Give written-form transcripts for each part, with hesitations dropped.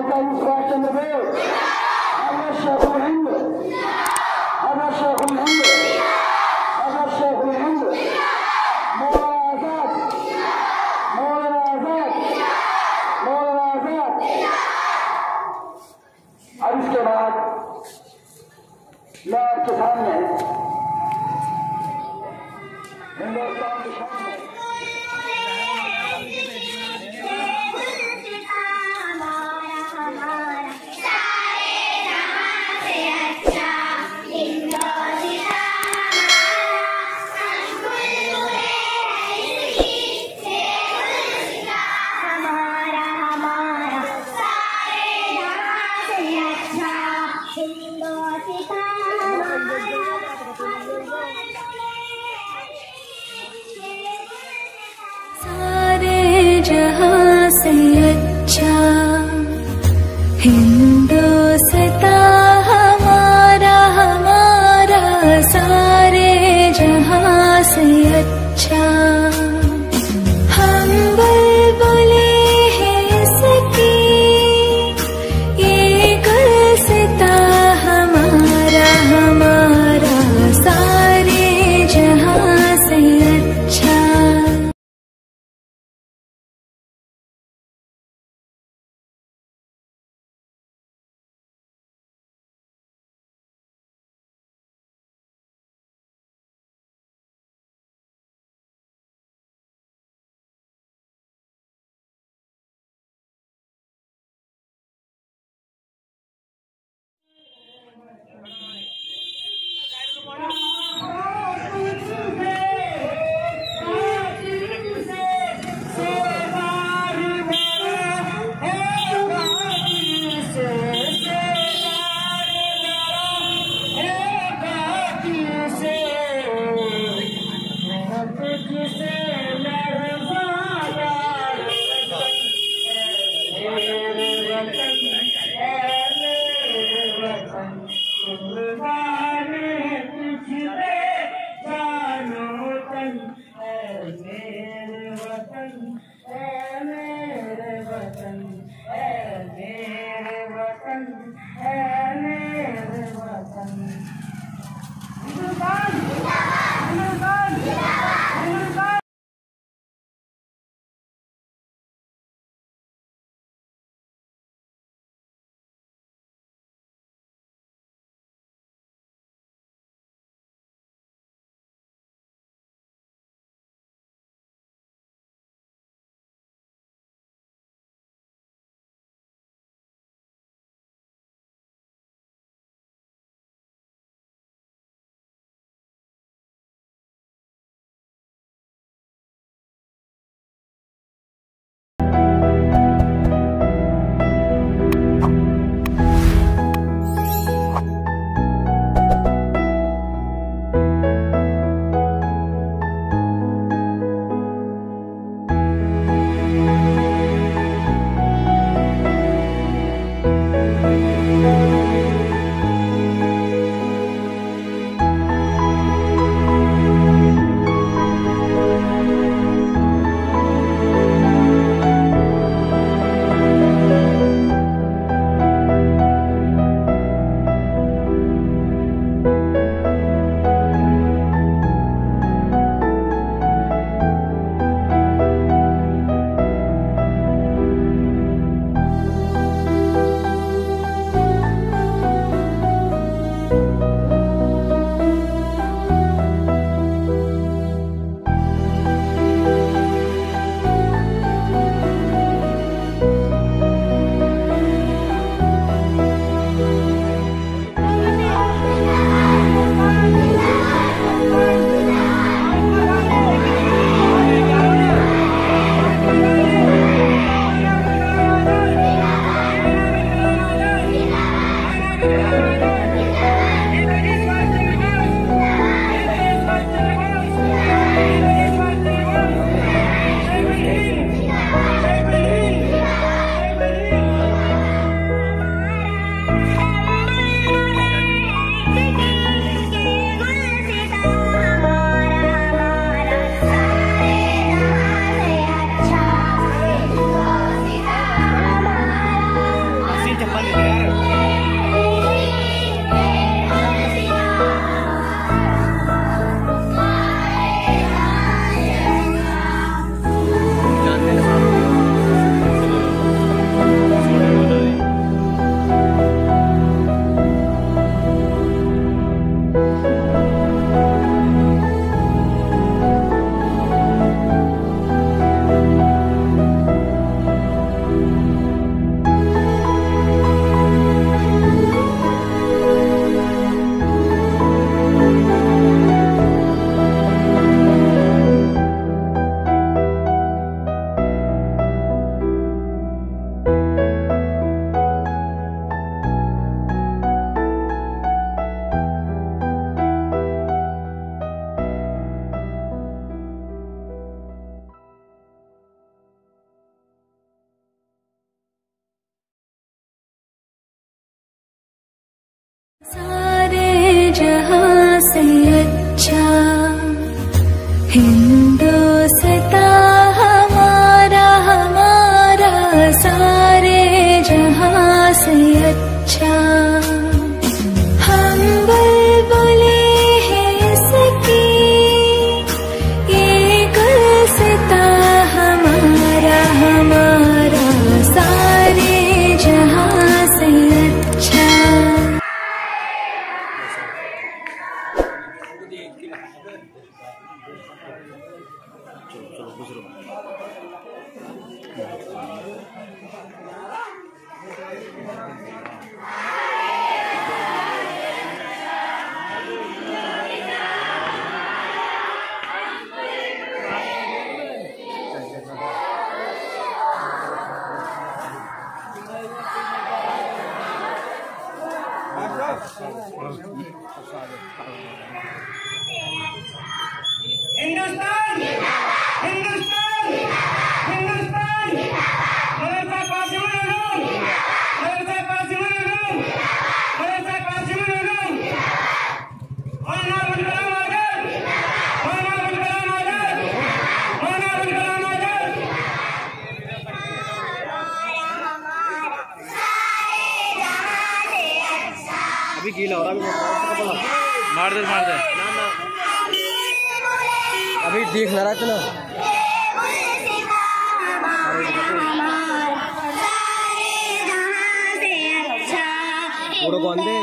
नेताजी सुभाष चंद्र बोस, हजरत शेखुल हिंद, हजरत शेखुल हिंद, हजरत शेखुल हिंद, मौलाना आजाद, मौलाना आजाद, मौलाना आजाद। अब इसके बाद मैं आपके सामने हिंदुस्तान के सामने सारे जहां से अच्छा हिंदुस्तान हमारा हमारा, सारे जहां से अच्छा। हम बुलबुले हैं इसकी, ये गुलसिता हमारा हमारा, सारे जहां से अच्छा। हिंदुस्तान हमारा हमारा सारे जहां से अच्छा। हम बुलबुले हैं इसकी, ये गुलसितां हमारा हमारा सारे जहां से अच्छा। हिंदुस्तान हिंदुस्तान हिंदुस्तान मदरसा कासिमुल उलूम मदरसा कासिमुल उलूम मदरसा कासिमुल उलूम मौलाना अबुल कलाम आजाद मौलाना अबुल कलाम आजाद मौलाना अबुल कलाम आजाद। अभी गीला हो रहा है, मार दे ना ना अभी देख ना रहा था ना। पूरा कौन दे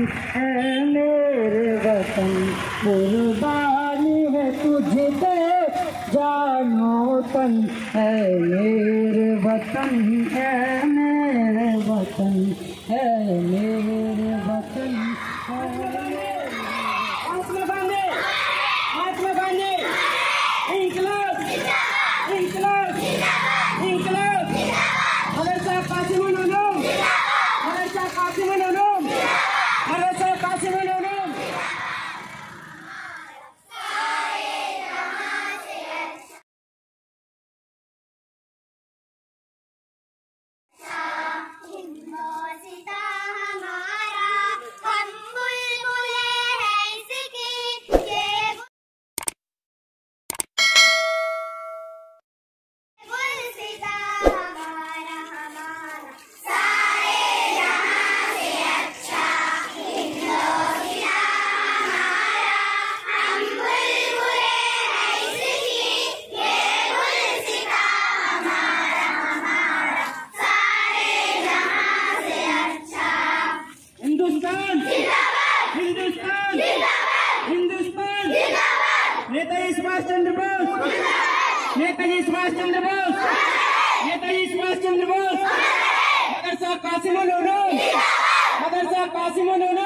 है मेरे वतन, कुर्बानी है तुझे पे जानो तन, है मेरे वतन, है मेरे वतन, है मेरे वतन, महात्मा गांधी, महात्मा गांधी, इंकलाब, इंकलाब, इंकलाब, मदरसा कासिमुल उलूम, मदरसा कासिमुल उलूम, मदरसा कासिमुल उलूम। नेताजी सुभाष चंद्र बोस, नेताजी सुभाष चंद्र बोस, नेताजी सुभाष चंद्र बोस, मदरसा कासिमुल उलूम, मदरसा कासिमुल उलूम।